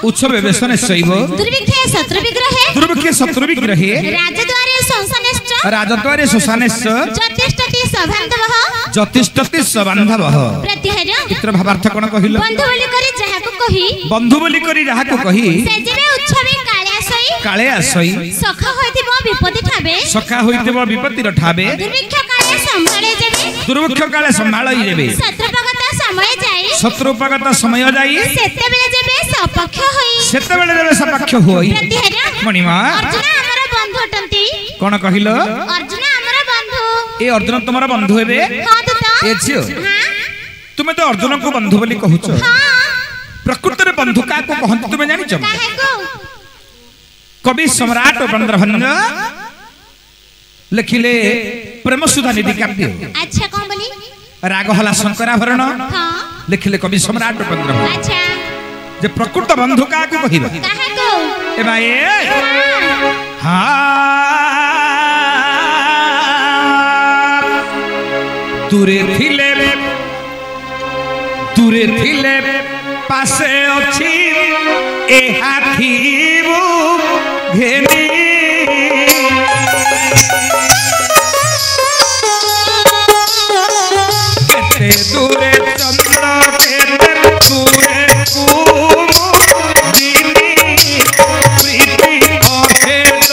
उत्सव बेसने शैव दुर्भिक्षे शत्रु विग्रहे राजद्वारे श्मशानेश्च जतिष्ठति सबान्धवः चित्र भावार्थ कोन कहिलो बंधु बोली करी जाहाको कहि काळे आसई सखा होइतिबो विपत्तिर ठाबे दुर्भिक्ष काळे संभाळई जेबे शत्रुपगत समय जाई सेतेबेले जेबे सपक्ष होई मणिमा कोन कहिलो ए अर्जुन तुमर बंधु हेबे ए छियो तुमे तो अर्जुन को बंधु बोली कहूछ प्रकृति रे बंधु का को कहंत तुमे जानि छ कवि सम्राट चंद्रभंज लिखिले प्रेम सुधा निधि काव्य। अच्छा कोन बोली राग हला शंकराभरण लिखिले कवि सम्राट चंद्रभंज अच्छा जे प्रकृत बंधु का को कहिबा काहे को ए भाई हां दूरे थिले पासे अछि ए हाथी घेनी केते दूरे चंद्र केते दूरे कुमुदिनी प्रीति अभेद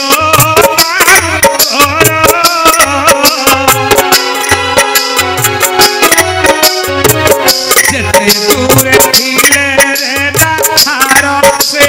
जेते दूरे थिले रे हार से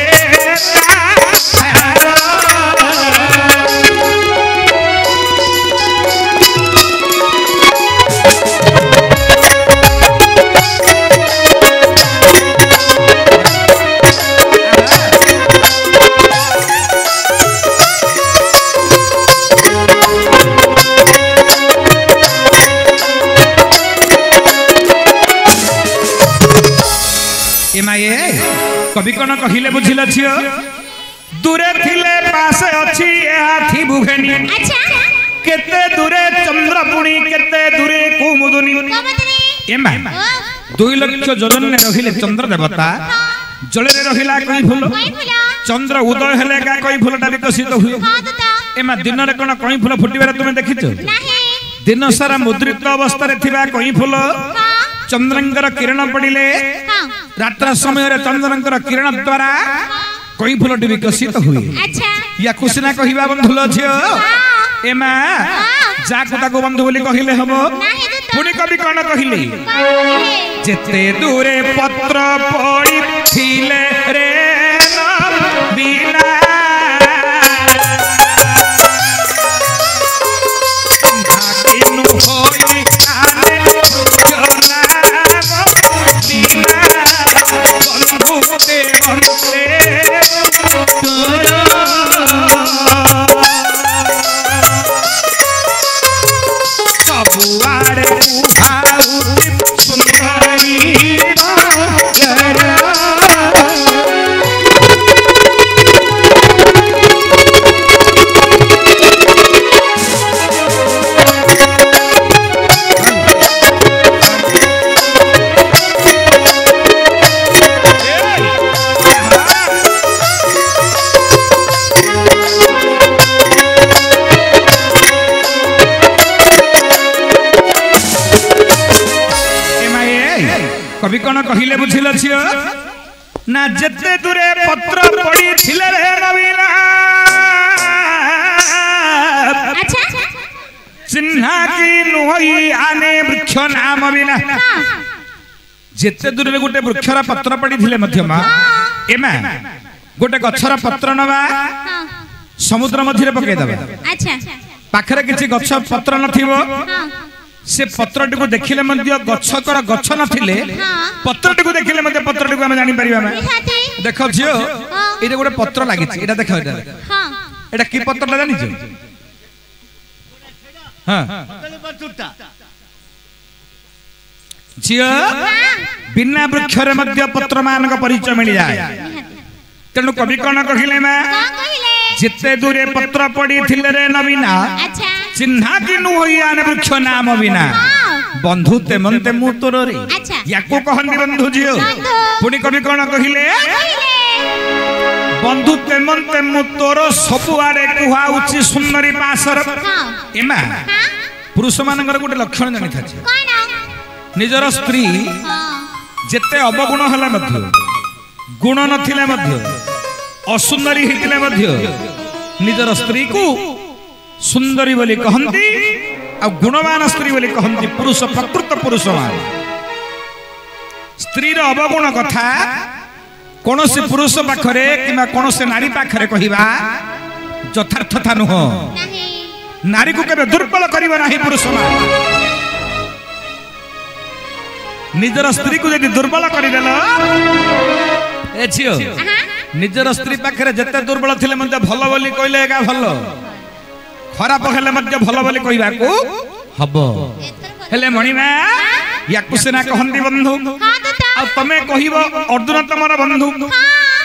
कवि कौन कहले बुझिल छियो दूरे थिले पासे अछि हाथी बुघेनी अच्छा केते दूरे चंद्र पुणी केते दूरे कुमुदनी एमा 2 लाख जलन ने रहिले चंद्र देवता जले रे रहिला कई फूल चंद्र उदय हेले का कई फूलटा विकसित हुए एमा दिन रे कोन कई फूल फुटिबार तुमे देखिছো नहीं दिन सारा मुद्रित अवस्था रे थिबा कई फूल चंद्रंगर किरण पड़िले रात्र समय रे चंद्रंगर किरण द्वारा कई फूलटी विकसित हुए अच्छा या कुसना कहिबा बंधुल छियो एमा जाको ताको बंधु बोली कहिले हबो पुनी कवि कोन कहिले जेते दूरे पत्र पड़ी थिले रे बिना भाकिनु होई आने जना बिना बंधु ते बनते सबुआरे उहाउ सुंदरी बाजरा कवि कोन कहिले बुझिल छियो ना जते दूरे पत्र पड़ी थिले रे नवीना अच्छा चिन्हा की नुहई आने वृक्ष नाम बिना जते दूरे गोटे वृक्षरा पत्र पड़ी थिले मध्यमा एमा गोटे गछरा पत्र नवा समुद्र मध्य पकई दबा अच्छा पाखरे किछि गछ पत्र नथिबो से पत्रटी को देखिले मध्य गछकर गछ नथिले पत्रटी को देखिले मध्य पत्रटी को हम जानि परिबा में देखो जियो एटा गोटे पत्र लागि छि एटा देखो एटा हां एटा की पत्रटा जानि छि हां जियो बिना वृक्षरे मध्य पत्र मान का परिचय मिल जाए तेणु कवि कोन कहिले मा जिते दूरे पत्र पड़ी थिले रे नवीना अच्छा चिन्हा की नुहई आने वृक्ष नाम बिना बंधु ते मनते मु तोर रे अच्छा याको कहंदी बंधु जियो पुनी कवि कोन कहिले बंधु तेमंते मु तोर सब आड़े कुहाउची सुंदरी पासर एमा पुरुष मानकर गोटे लक्षण जानि था निजर स्त्री जेते अवगुण हला मध्य गुण नथिले मध्य असुंदरी हितिले मध्य निजर स्त्री को सुंदरी बोली कहंती आ गुणवान स्त्री बोली कहंती पुरुष प्रकृत पुरुष मान स्त्री रो अवगुण कथा कौन से पुरुष पाखरे किमा कौन से नारी पाखरे कहिबा यथार्थता नुह नारी को केबे दुर्बल करिबा नाही पुरुष मान निजर स्त्री को यदि दुर्बल करि देलो ए छियो निजर स्त्री पाखरे जते दुर्बल थिले मते भलो बोली कहले एका भलो खराब हेले मते भलो बोली कहबा को हबो हेले मणिमा याकु सेना कहंदी बंधु आ तमे कहिबो अर्जुन तमर बंधु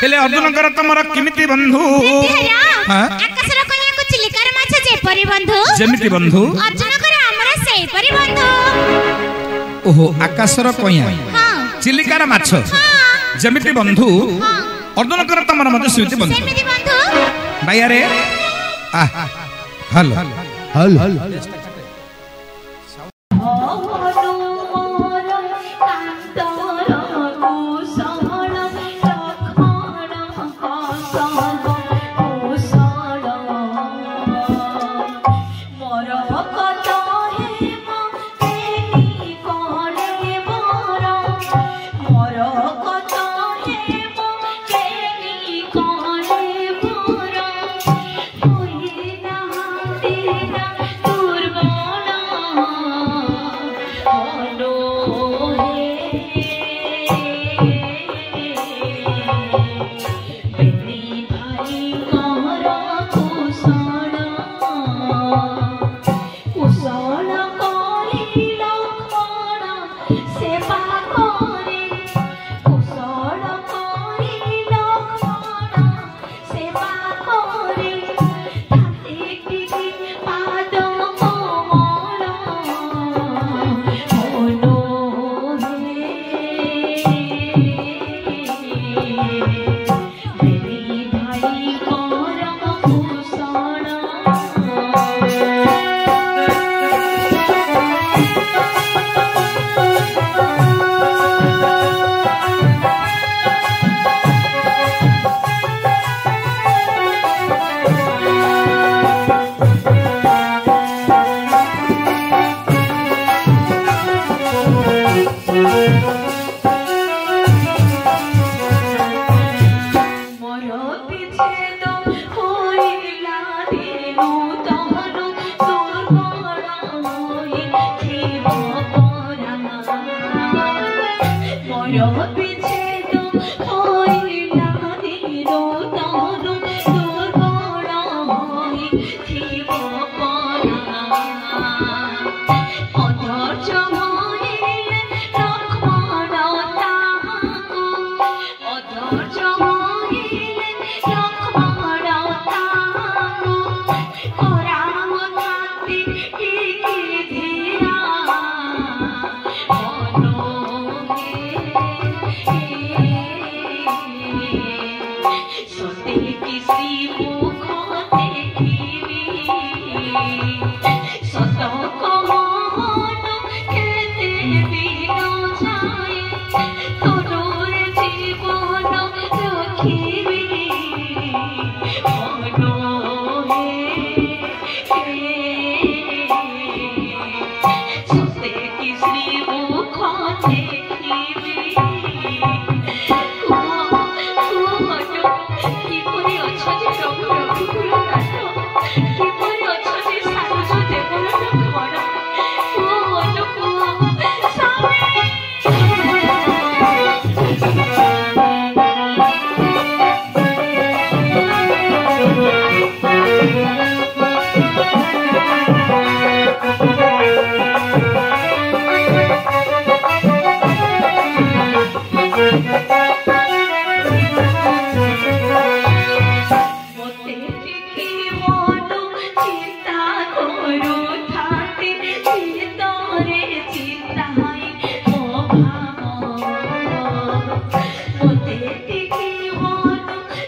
हेले अर्जुन कर तमर किमिति बंधु आकाशर कन्या को चिलिकार माछ जे परि बंधु जेमिति बंधु अर्जुन कर हमरा सेई परि बंधु ओहो आकाशर कन्या चिलिकार माछ जेमिति बंधु अर्जुन कर तमर मते सेमिति बंधु भाई रे आ हल हल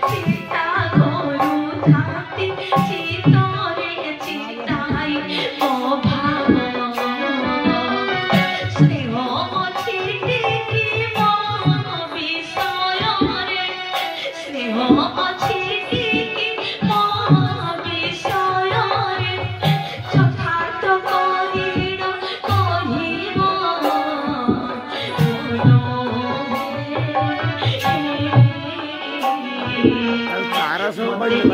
सीता Oh, no.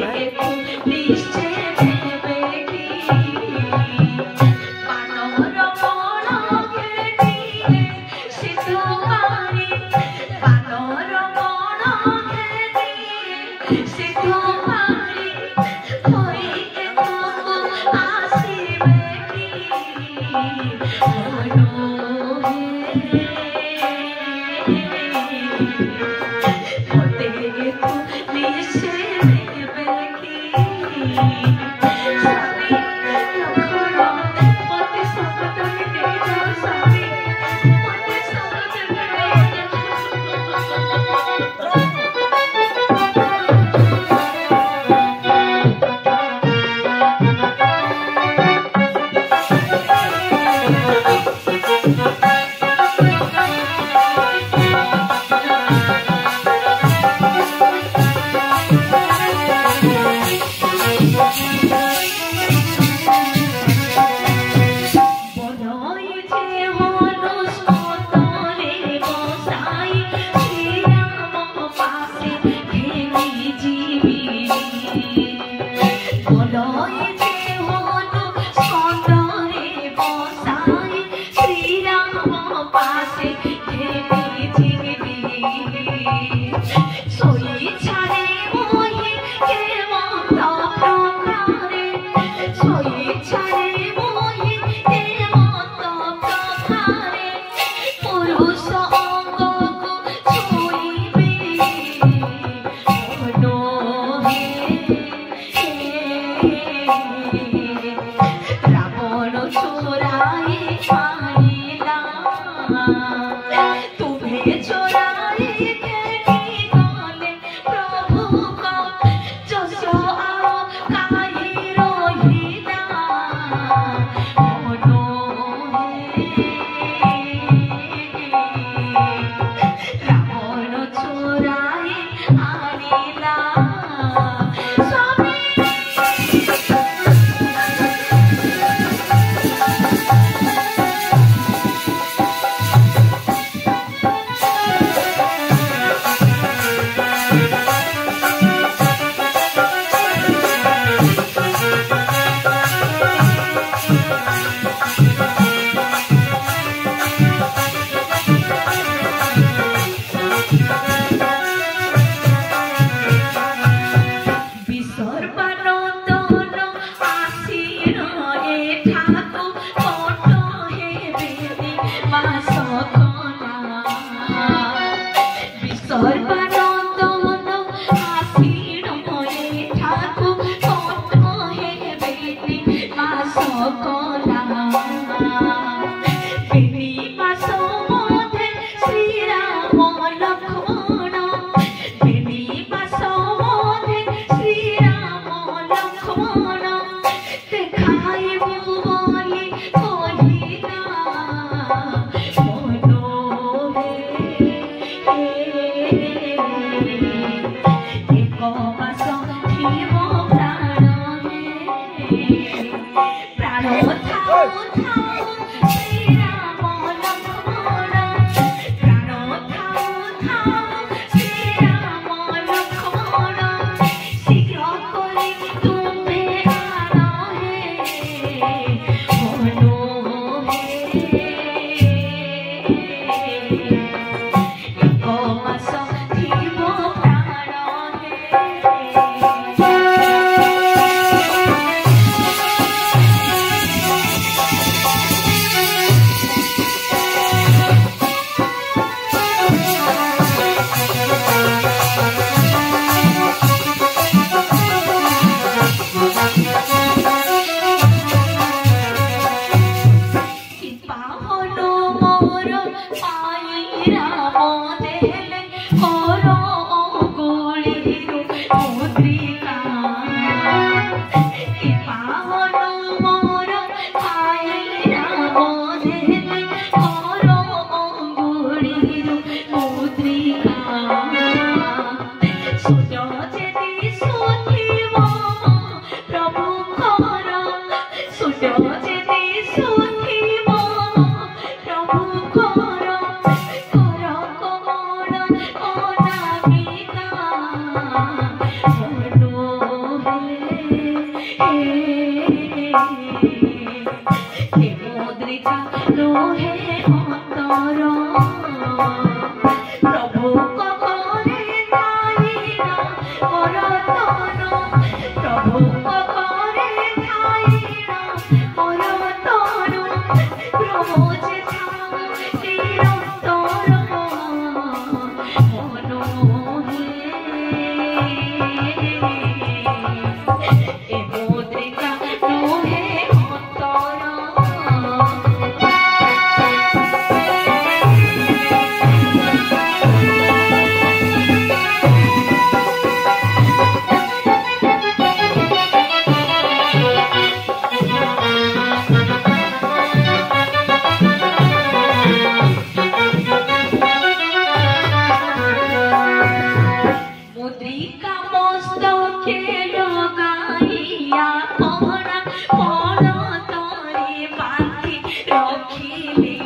मुद्रिका मस्तके लगाइया पहरा पहरा तोरे बांधी रखिले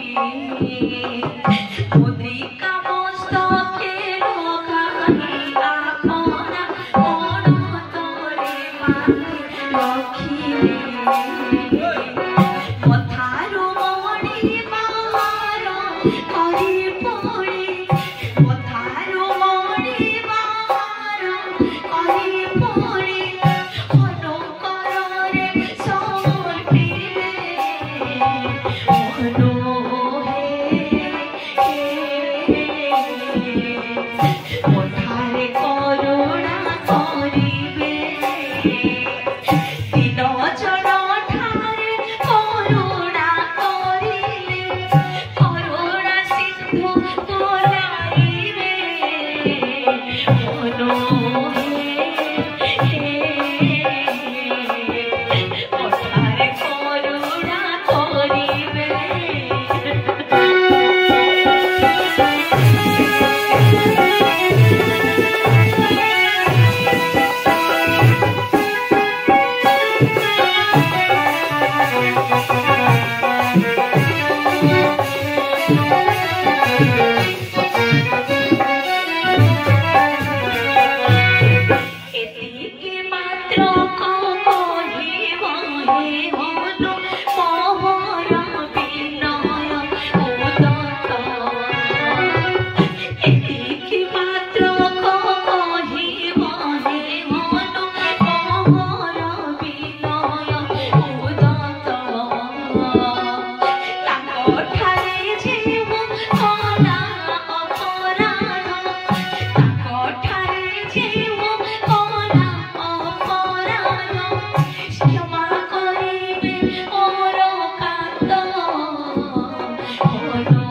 मुद्रिका मस्तके लगाइया पहरा पहरा तोरे बांधी रखिले पथारो मणि बाहर करी पड़े पथारो मणि बाहर करी पड़े अनुकरे समर्पिले मनो पथारे करुणा करिबे तीन जन ठारे करुणा करिले करुणा सिंधु कोलाइबे मनो पथारे करुणा करिबे एतिके मात्र कहिब हे मनु मोहर विनय उदत एतिके मात्र कहिब हे मनु मोहर विनय उदत ताकठारे जेउ कला अपराध ताकठारे जेउ कला अपराध क्षमा करिबे मोर कात मनो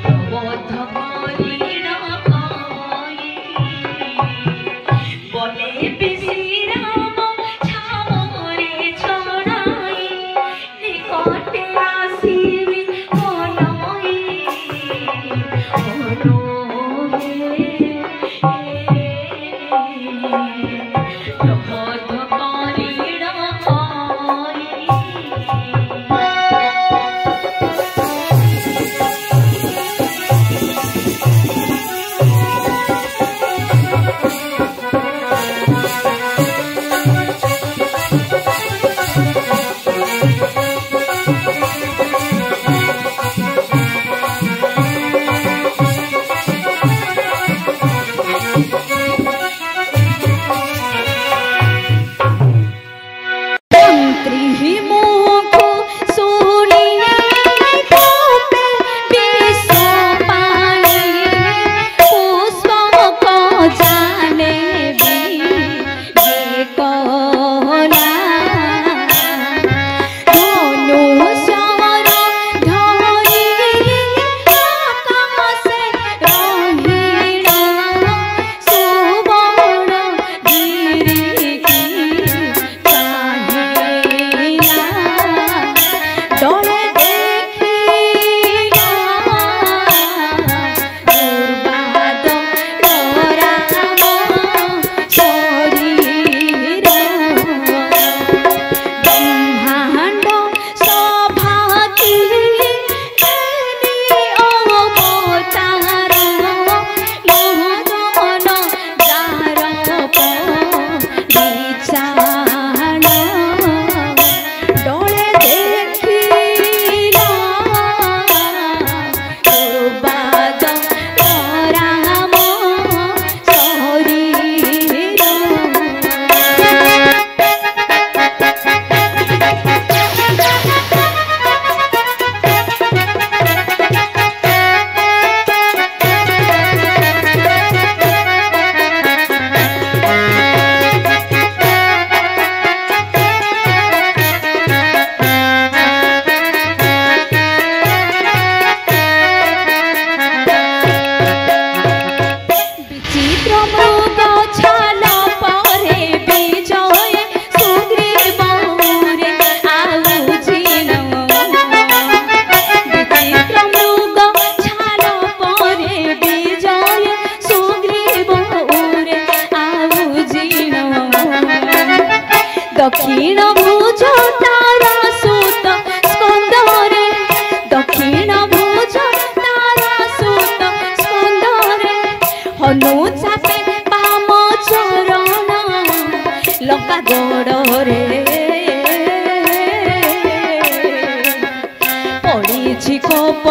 प्रबोध करिण कई बले विश्राम छामरे छड़ाई निकटे आसिबे मनई मनो प्रबोध करिण कई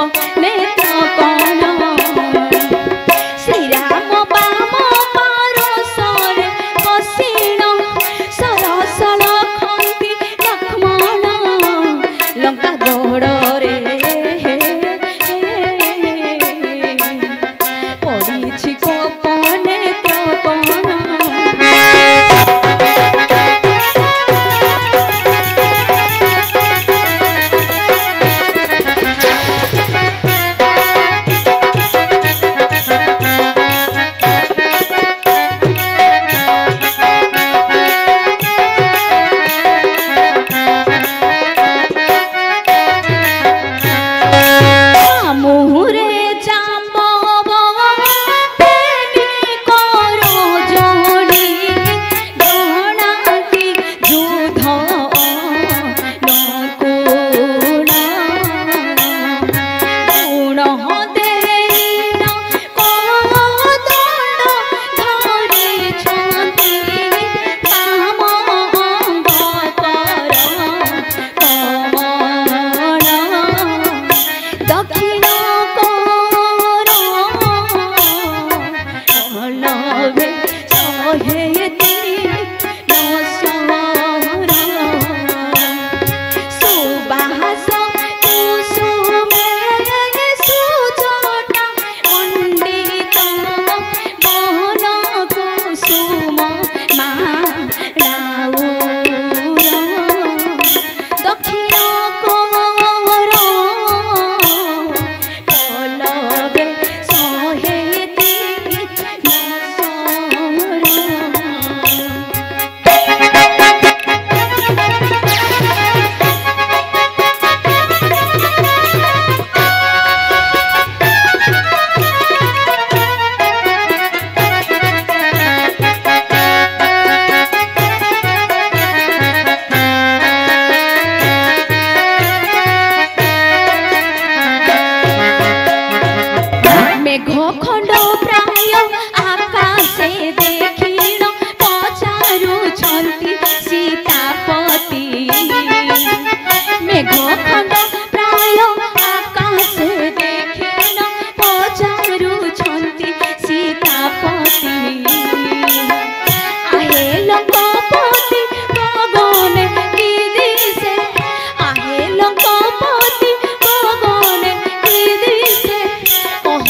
नेत्र कण श्रीराम बाम पारसरे बसिण सरसल खंती लक्ष्मण लंका गड़े पड़ी कोप नेत्र कण खंड प्राय आकाशे देखिण पचारुछन्ति सीतापति मेघ खंड प्राय आकाशे देखिण पचारुछन्ति सीतापति आहे लंकापति भगवान की दिशे आहे लंकापति भगवान की दिशे कह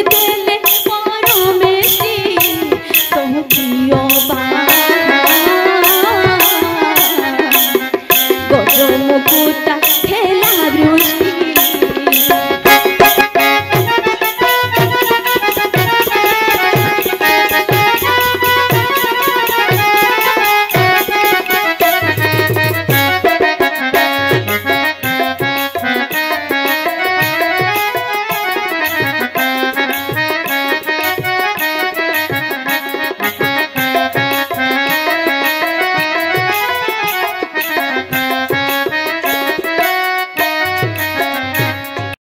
दे